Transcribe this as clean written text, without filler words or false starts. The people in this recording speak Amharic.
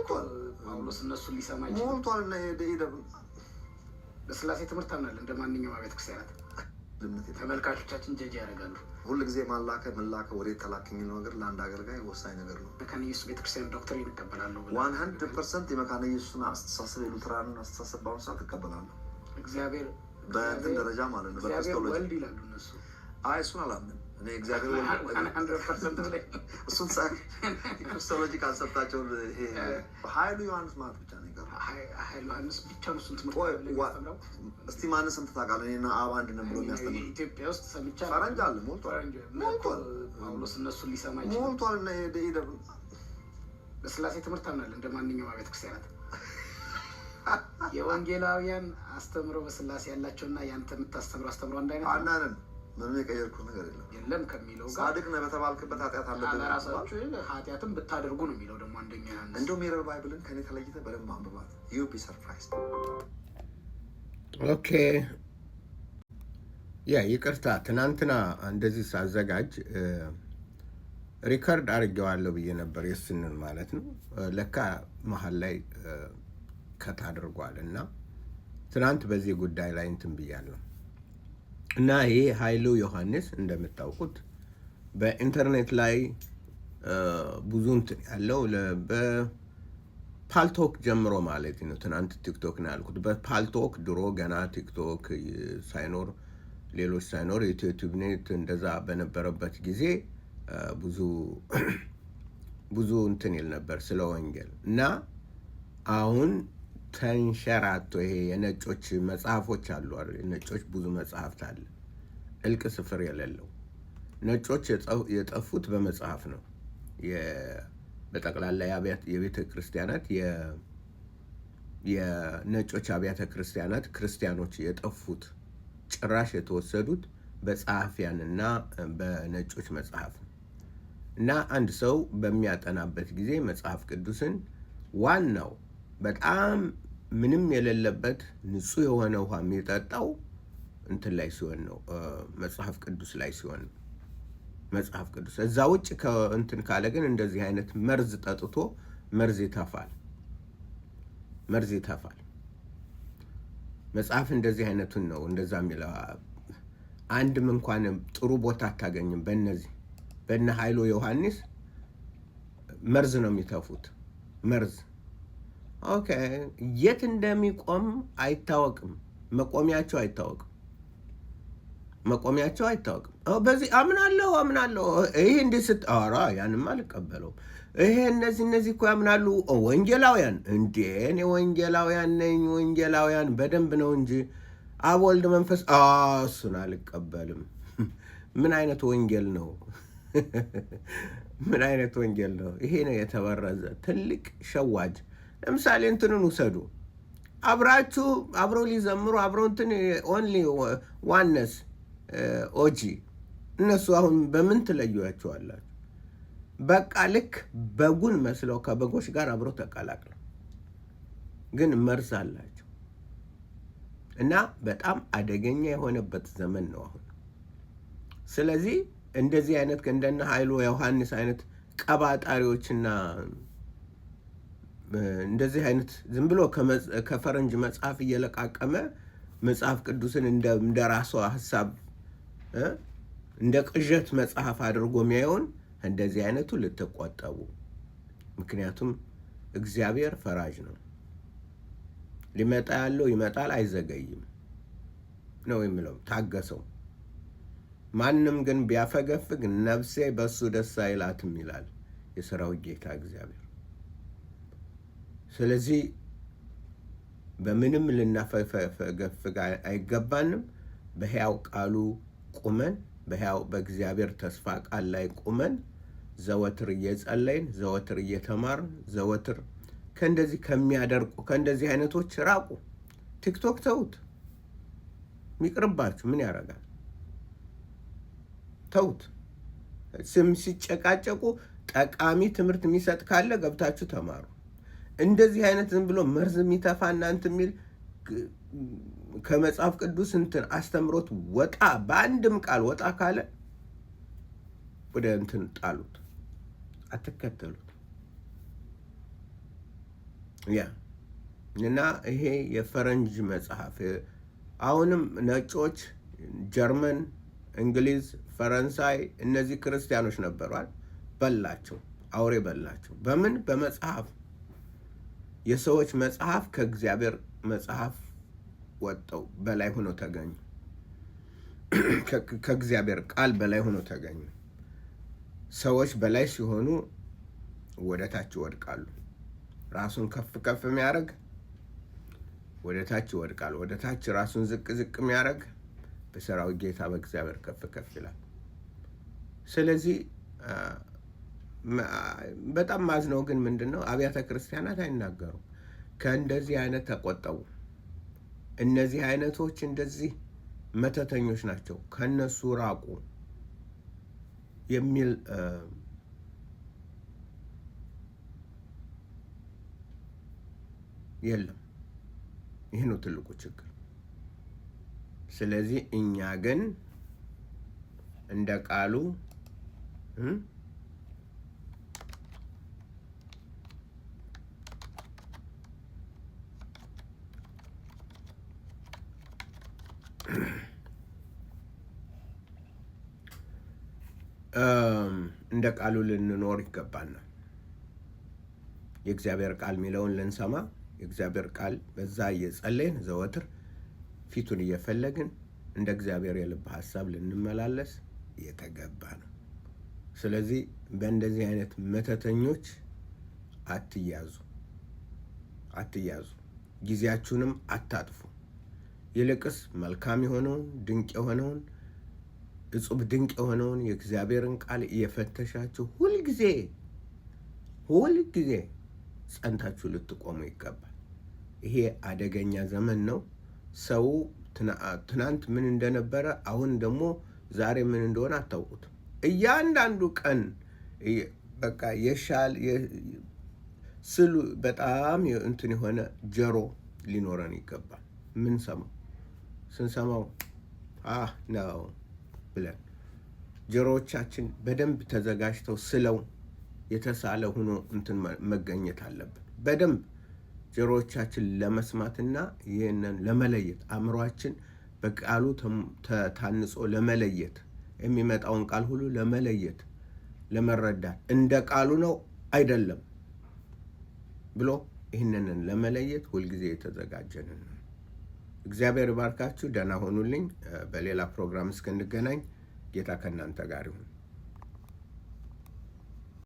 ጳውሎስ እነሱን ሊሰማ ይችላል ሞልቷል እና ሄደ በስላሴ ትምህርት አምናለሁ እንደማንኛውም አብያተ ክርስቲያናት ተመልካቾቻችን ጀጅ ያደርጋሉ። ሁሉ ጊዜ ማላከ መላከ ወደ ተላክ የሚለው ነገር ለአንድ አገልጋይ ወሳኝ ነገር ነው። መካነ ኢየሱስ ቤተክርስቲያን ዶክትሪን ይቀበላለሁ 100% የመካነ ኢየሱስን አስተሳሰብ የሉትራንን አስተሳሰብ በአሁኑ ሰዓት እቀበላለሁ። እግዚአብሔር በእንትን ደረጃ ማለት ነው። በክርስቶሎጂ ወልድ ይላሉ እነሱ። አይ እሱን አላምንም እኔ እግዚአብሔር ወልድ 100% ላይ እሱን ሳይ የክርስቶሎጂ ካንሰፕታቸው ይሄ ኃይሉ ዮሐንስ ማለት ብቻ ነው ይቀር ኃይሉ ዮሐንስ ብቻ ነው እሱን ትምህርት ነው። እስቲ ማንን ሰምተህ ታውቃለህ? እኔና አብ አንድ ነን ብሎ የሚያስተምር ኢትዮጵያ ውስጥ ሰምቻለሁ። ፈረንጅ አለ ሞልቷል። ጳውሎስ እነሱን ሊሰማ ይችላል ሞልቷል እና ሄደ በስላሴ ትምህርት አምናለሁ እንደማንኛውም አብያተ ክርስቲያናት። የወንጌላውያን አስተምሮ በስላሴ ያላቸውና ያንተ የምታስተምረው አስተምሮ አንድ አይነት አናነን ምንም የቀየርኩት ነገር የለም ከሚለው ጋር ጻድቅ ነህ በተባልክበት ኃጢአት አለብህ ራሳችሁ ኃጢአትን ብታደርጉ ነው የሚለው ደግሞ አንደኛ ያንተ እንደውም የረር ባይብልን ከኔ ተለይተህ በደንብ አንብባት ዩ ቢ ሰርፕራይዝድ። ኦኬ ይቅርታ ትናንትና እንደዚህ ሳዘጋጅ ሪከርድ አድርጌዋለሁ ብዬ ነበር የስንን ማለት ነው። ለካ መሀል ላይ ከት አድርጓል እና ትናንት በዚህ ጉዳይ ላይ እንትን ብያለሁ እና ይሄ ኃይሉ ዮሐንስ እንደምታውቁት በኢንተርኔት ላይ ብዙ እንትን ያለው በፓልቶክ ጀምሮ ማለት ነው። ትናንት ቲክቶክ ነው ያልኩት። በፓልቶክ ድሮ ገና ቲክቶክ ሳይኖር ሌሎች ሳይኖር ዩቲዩብ ኔት እንደዛ በነበረበት ጊዜ ብዙ እንትን ይል ነበር ስለ ወንጌል እና አሁን ተንሸራቶ ይሄ የነጮች መጽሐፎች አሉ አይደል? የነጮች ብዙ መጽሐፍት አለ እልቅ ስፍር የሌለው። ነጮች የጠፉት በመጽሐፍ ነው። በጠቅላላ የቤተ ክርስቲያናት የነጮች አብያተ ክርስቲያናት ክርስቲያኖች የጠፉት ጭራሽ የተወሰዱት በጸሐፊያንና በነጮች መጽሐፍ ነው። እና አንድ ሰው በሚያጠናበት ጊዜ መጽሐፍ ቅዱስን ዋናው በጣም ምንም የሌለበት ንጹህ የሆነ ውሃ የሚጠጣው እንትን ላይ ሲሆን ነው፣ መጽሐፍ ቅዱስ ላይ ሲሆን ነው። መጽሐፍ ቅዱስ እዛ ውጭ ከእንትን ካለ ግን እንደዚህ አይነት መርዝ ጠጥቶ መርዝ ይተፋል። መጽሐፍ እንደዚህ አይነቱን ነው እንደዛ የሚለው። አንድም እንኳን ጥሩ ቦታ አታገኝም። በነ ኃይሉ ዮሐንስ መርዝ ነው የሚተፉት። መርዝ ኦኬ፣ የት እንደሚቆም አይታወቅም። መቆሚያቸው አይታወቅም። በዚህ አምናለሁ ይሄ እንዴት ስታወራ ያንም አልቀበለው። ይሄ እነዚህ እኮ ያምናሉ ወንጌላውያን። እንዴ እኔ ወንጌላውያን ነኝ። ወንጌላውያን በደንብ ነው እንጂ አብ ወልድ መንፈስ እሱን አልቀበልም። ምን አይነት ወንጌል ነው? ምን አይነት ወንጌል ነው? ይሄ ነው የተበረዘ ትልቅ ሸዋጅ። ለምሳሌ እንትንን ውሰዱ። አብረው ሊዘምሩ አብረው እንትን ኦንሊ ዋነስ ኦጂ እነሱ አሁን በምን ትለዩዋቸዋላችሁ? በቃ ልክ በጉን መስለው ከበጎች ጋር አብረው ተቀላቅለው ግን መርዝ አላቸው እና በጣም አደገኛ የሆነበት ዘመን ነው አሁን። ስለዚህ እንደዚህ አይነት እንደነ ኃይሉ ዮሐንስ አይነት ቀባጣሪዎችና እንደዚህ አይነት ዝም ብሎ ከፈረንጅ መጽሐፍ እየለቃቀመ መጽሐፍ ቅዱስን እንደ ራሱ ሐሳብ እንደ ቅዠት መጽሐፍ አድርጎ የሚያየውን እንደዚህ አይነቱ ልትቆጠቡ። ምክንያቱም እግዚአብሔር ፈራጅ ነው። ሊመጣ ያለው ይመጣል፣ አይዘገይም ነው የሚለው። ታገሰው። ማንም ግን ቢያፈገፍግ ነፍሴ በሱ ደስ አይላትም ይላል የሰራዊት ጌታ እግዚአብሔር። ስለዚህ በምንም ልናፈገፍግ አይገባንም። በሕያው ቃሉ ቁመን በእግዚአብሔር ተስፋ ቃል ላይ ቁመን ዘወትር እየጸለይን ዘወትር እየተማርን ዘወትር ከእንደዚህ ከሚያደርቁ ከእንደዚህ አይነቶች ራቁ። ቲክቶክ ተውት፣ ሚቅርባችሁ። ምን ያደርጋል? ተውት። ስም ሲጨቃጨቁ ጠቃሚ ትምህርት የሚሰጥ ካለ ገብታችሁ ተማሩ። እንደዚህ አይነት ዝም ብሎ መርዝ የሚተፋ እናንት የሚል ከመጽሐፍ ቅዱስ እንትን አስተምሮት ወጣ በአንድም ቃል ወጣ ካለ ወደ እንትን ጣሉት፣ አትከተሉት። ያ እና ይሄ የፈረንጅ መጽሐፍ አሁንም ነጮች ጀርመን፣ እንግሊዝ፣ ፈረንሳይ እነዚህ ክርስቲያኖች ነበሯል። በላቸው፣ አውሬ በላቸው። በምን? በመጽሐፍ። የሰዎች መጽሐፍ ከእግዚአብሔር መጽሐፍ ወጥተው በላይ ሆነው ተገኙ። ከእግዚአብሔር ቃል በላይ ሆነው ተገኙ። ሰዎች በላይ ሲሆኑ ወደ ታች ይወድቃሉ። ራሱን ከፍ ከፍ የሚያደርግ ወደ ታች ይወድቃል። ወደ ታች ራሱን ዝቅ ዝቅ የሚያደርግ በሰራዊት ጌታ በእግዚአብሔር ከፍ ከፍ ይላል። ስለዚህ በጣም ማዝነው ግን ምንድን ነው አብያተ ክርስቲያናት አይናገሩም። ከእንደዚህ አይነት ተቆጠቡ። እነዚህ አይነቶች እንደዚህ መተተኞች ናቸው፣ ከነሱ ራቁ የሚል የለም። ይህ ነው ትልቁ ችግር። ስለዚህ እኛ ግን እንደ ቃሉ እንደ ቃሉ ልንኖር ይገባናል። የእግዚአብሔር ቃል የሚለውን ልንሰማ፣ የእግዚአብሔር ቃል በዛ እየጸለይን ዘወትር ፊቱን እየፈለግን እንደ እግዚአብሔር የልብ ሀሳብ ልንመላለስ የተገባ ነው። ስለዚህ በእንደዚህ አይነት መተተኞች አትያዙ፣ ጊዜያችሁንም አታጥፉ። ይልቅስ መልካም የሆነውን ድንቅ የሆነውን እጹብ ድንቅ የሆነውን የእግዚአብሔርን ቃል እየፈተሻችሁ ሁልጊዜ ጸንታችሁ ልትቆሙ ይገባል። ይሄ አደገኛ ዘመን ነው። ሰው ትናንት ምን እንደነበረ አሁን ደግሞ ዛሬ ምን እንደሆነ አታውቁትም። እያንዳንዱ ቀን በቃ የሻል ስሉ በጣም እንትን የሆነ ጆሮ ሊኖረን ይገባል። ምን ስንሰማው ነው ብለን ጆሮዎቻችን በደንብ ተዘጋጅተው ስለው የተሳለ ሆኖ እንትን መገኘት አለበት። በደንብ ጆሮዎቻችን ለመስማትና ይህንን ለመለየት አእምሯችን በቃሉ ታንጾ ለመለየት የሚመጣውን ቃል ሁሉ ለመለየት ለመረዳት እንደ ቃሉ ነው አይደለም ብሎ ይህንን ለመለየት ሁልጊዜ የተዘጋጀንን ነው። እግዚአብሔር ይባርካችሁ። ደህና ሆኑልኝ። በሌላ ፕሮግራም እስክንገናኝ ጌታ ከእናንተ ጋር ይሁን።